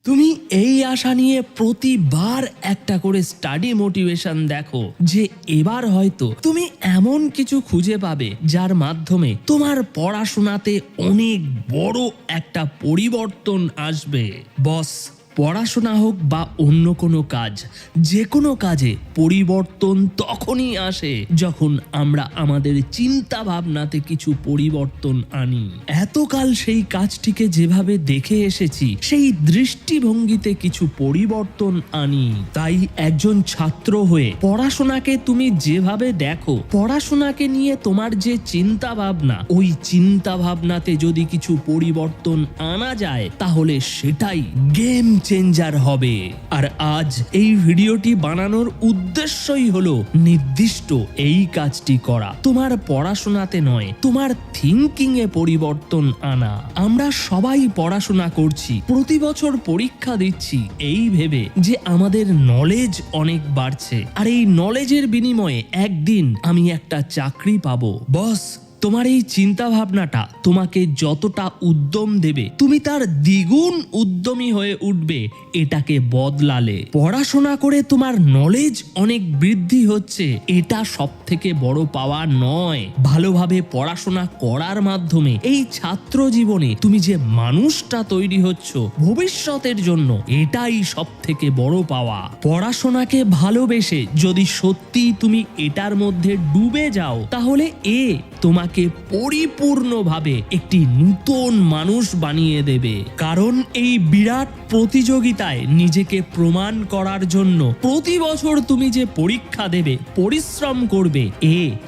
তুমি এই আশা নিয়ে প্রতিবার একটা করে স্টাডি মোটিভেশন দেখো যে এবার হয়তো তুমি এমন কিছু খুঁজে পাবে যার মাধ্যমে তোমার পড়াশোনাতে অনেক বড় একটা পরিবর্তন আসবে। বস, পড়াশোনা হোক বা অন্য কোনো কাজ, যে কোনো কাজে পরিবর্তন তখনই আসে যখন আমরা আমাদের চিন্তা ভাবনাতে কিছু পরিবর্তন আনি। এতকাল সেই কাজটিকে যেভাবে দেখে এসেছি সেই দৃষ্টিভঙ্গিতে কিছু পরিবর্তন আনি। তাই একজন ছাত্র হয়ে পড়াশোনাকে তুমি যেভাবে দেখো, পড়াশোনাকে নিয়ে তোমার যে চিন্তা ভাবনা, ওই চিন্তা ভাবনাতে যদি কিছু পরিবর্তন আনা যায় তাহলে সেটাই গেম চেঞ্জার হবে। আর আজ এই ভিডিওটি বানানোর উদ্দেশ্যই হলো নির্দিষ্ট এই কাজটি করা, তোমার পড়াশোনাতে নয় তোমার থিঙ্কিং এ পরিবর্তন আনা। আমরা সবাই পড়াশোনা করছি, প্রতি বছর পরীক্ষা দিচ্ছি এই ভেবে যে আমাদের নলেজ অনেক বাড়ছে আর এই নলেজের বিনিময়ে একদিন আমি একটা চাকরি পাবো। বস, তোমার এই চিন্তা ভাবনাটা তোমাকে যতটা উদ্যম দেবে তুমি তার দ্বিগুণ উদ্যমী হয়ে উঠবে এটাকে বদলালে। পড়াশোনা করে তোমার নলেজ অনেক বৃদ্ধি হচ্ছে, এটা সব থেকে বড় পাওয়া নয়। ভালোভাবে পড়াশোনা করার মাধ্যমে এই ছাত্র জীবনে তুমি যে মানুষটা তৈরি হচ্ছ ভবিষ্যতের জন্য, এটাই সব থেকে বড় পাওয়া। পড়াশোনাকে ভালোবেসে যদি সত্যি তুমি এটার মধ্যে ডুবে যাও তাহলে তোমাকে পরিপূর্ণভাবে একটি নতুন মানুষ বানিয়ে দেবে। কারণ এই বিরাট প্রতিযোগিতায় নিজেকে প্রমাণ করার জন্য প্রতি বছর তুমি যে পরীক্ষা দেবে, পরিশ্রম করবে,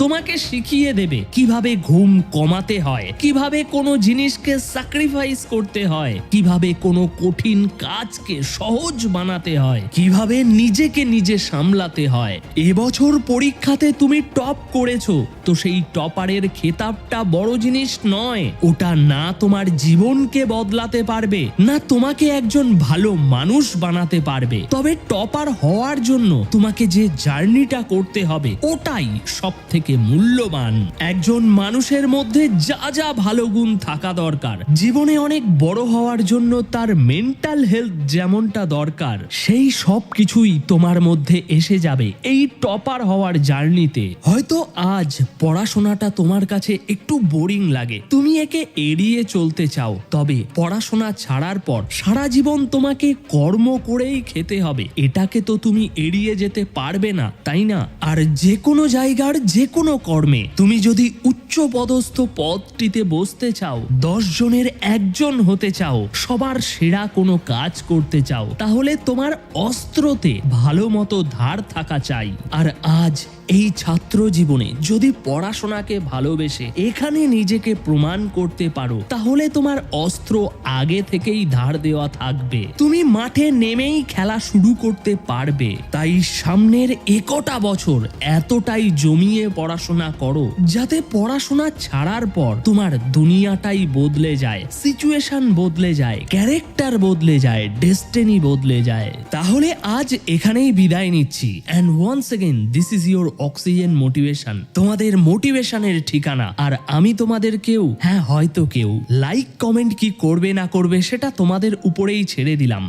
তোমাকে শিখিয়ে দেবে কিভাবে ঘুম কমাতে হয়, কিভাবে কোনো জিনিসকে স্যাক্রিফাইস করতে হয়, কিভাবে কোনো কঠিন কাজকে সহজ বানাতে হয়, কিভাবে নিজেকে নিজে সামলাতে হয়। এবছর পরীক্ষাতে তুমি টপ করেছো তো সেই টপারের খেতাবটা বড় জিনিস নয়, ওটা না তোমার জীবনকে বদলাতে পারবে না তোমাকে একজন ভালো মানুষ বানাতে পারবে, তবে টপার হওয়ার জন্য তোমাকে যে জার্নিটা করতে হবে ওটাই সব থেকে মূল্যবান। একজন মানুষের মধ্যে যা যা ভালো গুণ থাকা দরকার, জীবনে অনেক বড় হওয়ার জন্য তার মেন্টাল হেলথ যেমনটা দরকার, সেই সব কিছুই তোমার মধ্যে এসে যাবে এই টপার হওয়ার জার্নিতে। হয়তো আজ পড়াশোনাটা তোমার কাছে একটু বোরিং লাগে, তুমি একে এড়িয়ে চলতে চাও, তবে পড়াশোনা ছাড়ার পর সারা জীবন তোমাকে কর্ম করেই খেতে হবে, এটাকে তো তুমি এড়িয়ে যেতে পারবে না, তাই না? আর যে কোনো জায়গার যে কোনো কর্মে তুমি যদি উচ্চ পদস্থ পদটিতে বসতে চাও, 10 জনের একজন হতে চাও, সবার সেরা কোনো কাজ করতে চাও, তাহলে তোমার অস্ত্রতে ভালো মতো ধার থাকা চাই। আর আজ এই ছাত্র জীবনে যদি পড়াশোনাকে ভালোবেসে এখানে নিজেকে প্রমাণ করতে পারো তাহলে তোমার অস্ত্র আগে থেকেই ধার দেওয়া থাকবে, তুমি মাঠে নেমেই খেলা শুরু করতে পারবে। তাই সামনের একটা বছর এতটাই জমিয়ে পড়াশোনা করো যাতে পড়াশোনা ছাড়ার পর তোমার দুনিয়াটাই বদলে যায়, সিচুয়েশন বদলে যায়, ক্যারেক্টার বদলে যায়, ডেস্টিনি বদলে যায়। তাহলে আজ এখানেই বিদায় নিচ্ছি। And once again this is your oxygen motivation, তোমাদের মোটিভেশনের ঠিকানা। আর আমি তোমাদের হয়তো কেউ লাইক কমেন্ট কি করবে না করবে সেটা তোমাদের উপরেই ছেড়ে দিলাম।